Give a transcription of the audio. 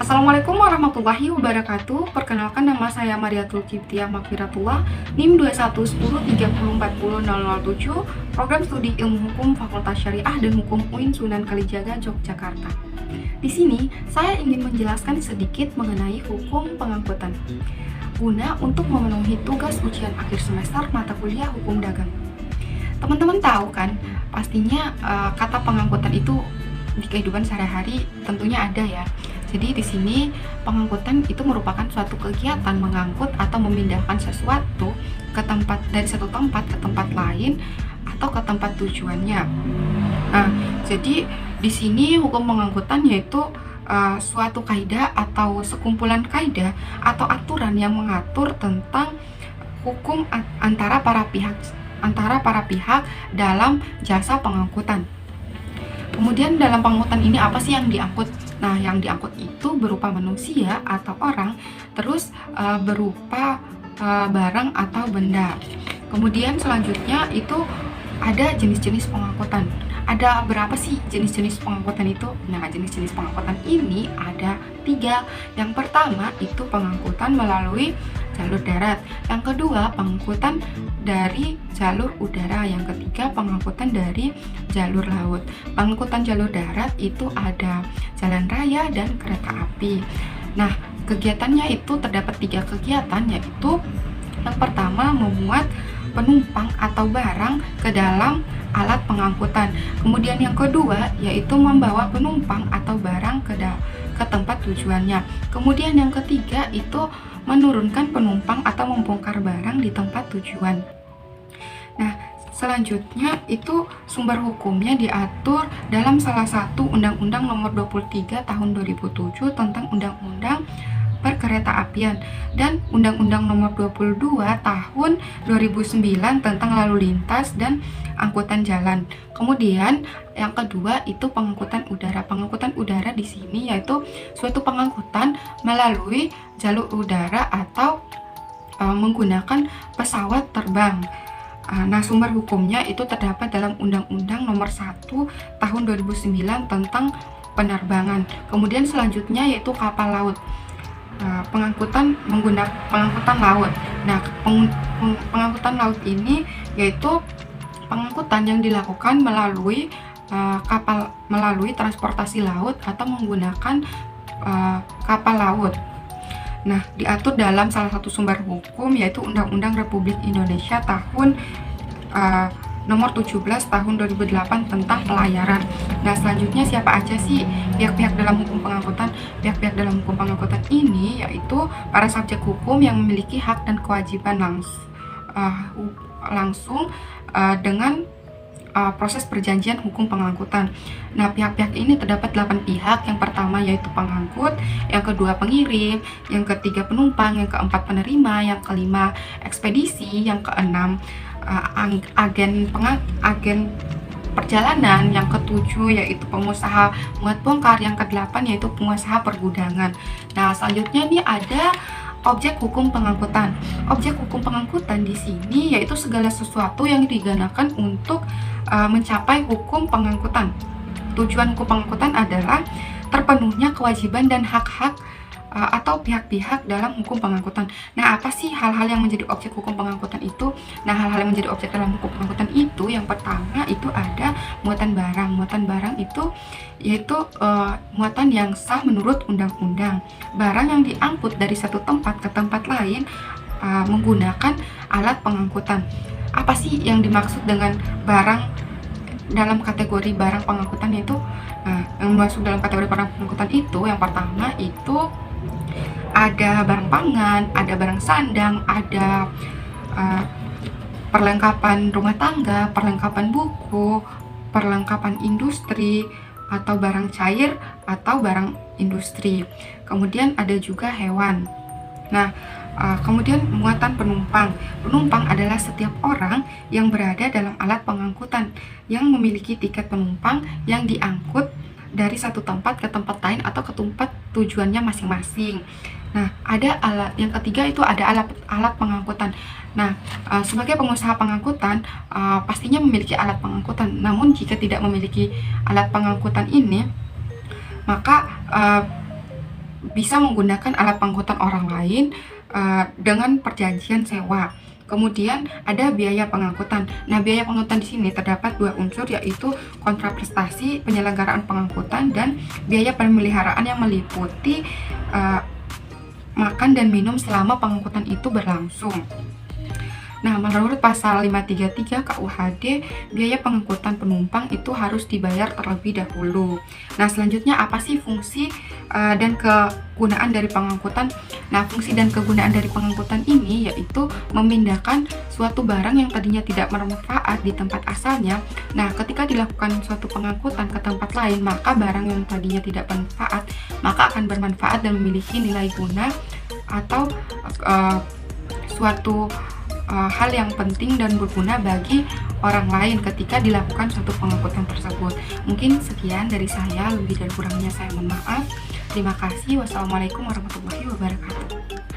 Assalamualaikum warahmatullahi wabarakatuh. Perkenalkan, nama saya Mariatul Ciptiah Makfiratullah, NIM 211030400007, Program Studi Ilmu Hukum Fakultas Syariah dan Hukum UIN Sunan Kalijaga, Yogyakarta. Di sini saya ingin menjelaskan sedikit mengenai hukum pengangkutan guna untuk memenuhi tugas ujian akhir semester mata kuliah hukum dagang. Teman-teman tahu kan, pastinya kata pengangkutan itu di kehidupan sehari-hari tentunya ada ya. Jadi di sini pengangkutan itu merupakan suatu kegiatan mengangkut atau memindahkan sesuatu ke tempat, dari satu tempat ke tempat lain atau ke tempat tujuannya. Nah, jadi di sini hukum pengangkutan yaitu suatu kaidah atau sekumpulan kaidah atau aturan yang mengatur tentang hukum antara para pihak dalam jasa pengangkutan. Kemudian dalam pengangkutan ini apa sih yang diangkut? Nah, yang diangkut itu berupa manusia atau orang, terus berupa barang atau benda. Kemudian selanjutnya itu ada jenis-jenis pengangkutan. Ada berapa sih jenis-jenis pengangkutan itu? Nah, jenis-jenis pengangkutan ini ada 3. Yang pertama itu pengangkutan melalui jalur darat. Yang kedua, pengangkutan dari jalur udara. Yang ketiga, pengangkutan dari jalur laut. Pengangkutan jalur darat itu ada jalan raya dan kereta api. Nah, kegiatannya itu terdapat 3 kegiatan, yaitu yang pertama memuat penumpang atau barang ke dalam alat pengangkutan. Kemudian yang kedua yaitu membawa penumpang atau barang ke tempat tujuannya. Kemudian yang ketiga itu menurunkan penumpang atau membongkar barang di tempat tujuan. Nah, selanjutnya itu sumber hukumnya diatur dalam salah satu Undang-Undang Nomor 23 Tahun 2007 tentang Undang-Undang Perkeretaapian dan Undang-Undang Nomor 22 Tahun 2009 tentang Lalu Lintas dan Angkutan Jalan. Kemudian yang kedua itu pengangkutan udara. Pengangkutan udara di sini yaitu suatu pengangkutan melalui jalur udara atau menggunakan pesawat terbang. Nah, sumber hukumnya itu terdapat dalam Undang-Undang Nomor 1 Tahun 2009 tentang penerbangan. Kemudian selanjutnya yaitu kapal laut. Pengangkutan pengangkutan laut. Nah, pengangkutan laut ini yaitu pengangkutan yang dilakukan melalui kapal, melalui transportasi laut atau menggunakan kapal laut. Nah, diatur dalam salah satu sumber hukum yaitu Undang-Undang Republik Indonesia Tahun Nomor 17 Tahun 2008 tentang pelayaran. Nah, selanjutnya siapa aja sih pihak-pihak dalam hukum pengangkutan? Pihak-pihak dalam hukum pengangkutan ini yaitu para subjek hukum yang memiliki hak dan kewajiban langsung dengan proses perjanjian hukum pengangkutan. Nah, pihak-pihak ini terdapat 8 pihak. Yang pertama yaitu pengangkut, yang kedua pengirim, yang ketiga penumpang, yang keempat penerima, yang kelima ekspedisi, yang keenam agen perjalanan, yang ketujuh yaitu pengusaha muat bongkar, yang kedelapan yaitu pengusaha pergudangan. Nah, selanjutnya ini ada objek hukum pengangkutan. Objek hukum pengangkutan di sini yaitu segala sesuatu yang digunakan untuk mencapai hukum pengangkutan. Tujuan hukum pengangkutan adalah terpenuhnya kewajiban dan hak-hak atau pihak-pihak dalam hukum pengangkutan. Nah, apa sih hal-hal yang menjadi objek hukum pengangkutan itu? Nah, hal-hal yang menjadi objek dalam hukum pengangkutan itu yang pertama itu ada muatan barang. Muatan barang itu yaitu muatan yang sah menurut undang-undang. Barang yang diangkut dari satu tempat ke tempat lain menggunakan alat pengangkutan. Apa sih yang dimaksud dengan barang dalam kategori barang pengangkutan itu? Nah, yang masuk dalam kategori barang pengangkutan itu yang pertama itu ada barang pangan, ada barang sandang, ada perlengkapan rumah tangga, perlengkapan buku, perlengkapan industri, atau barang cair atau barang industri. Kemudian ada juga hewan. Nah, kemudian muatan penumpang. Penumpang adalah setiap orang yang berada dalam alat pengangkutan yang memiliki tiket penumpang yang diangkut dari satu tempat ke tempat lain atau ke tempat tujuannya masing-masing. Nah, ada alat yang ketiga itu ada alat pengangkutan. Nah, sebagai pengusaha pengangkutan pastinya memiliki alat pengangkutan. Namun jika tidak memiliki alat pengangkutan ini, maka bisa menggunakan alat pengangkutan orang lain dengan perjanjian sewa. Kemudian ada biaya pengangkutan. Nah, biaya pengangkutan di sini terdapat dua unsur, yaitu kontraprestasi penyelenggaraan pengangkutan dan biaya pemeliharaan yang meliputi makan dan minum selama pengangkutan itu berlangsung. Nah, menurut pasal 533 KUHD, biaya pengangkutan penumpang itu harus dibayar terlebih dahulu. Nah, selanjutnya apa sih fungsi dan kegunaan dari pengangkutan? Nah, fungsi dan kegunaan dari pengangkutan ini yaitu memindahkan suatu barang yang tadinya tidak bermanfaat di tempat asalnya. Nah, ketika dilakukan suatu pengangkutan ke tempat lain, maka barang yang tadinya tidak bermanfaat maka akan bermanfaat dan memiliki nilai guna atau suatu hal yang penting dan berguna bagi orang lain ketika dilakukan suatu pengangkutan tersebut. Mungkin sekian dari saya, lebih dan kurangnya saya mohon maaf. Terima kasih. Wassalamualaikum warahmatullahi wabarakatuh.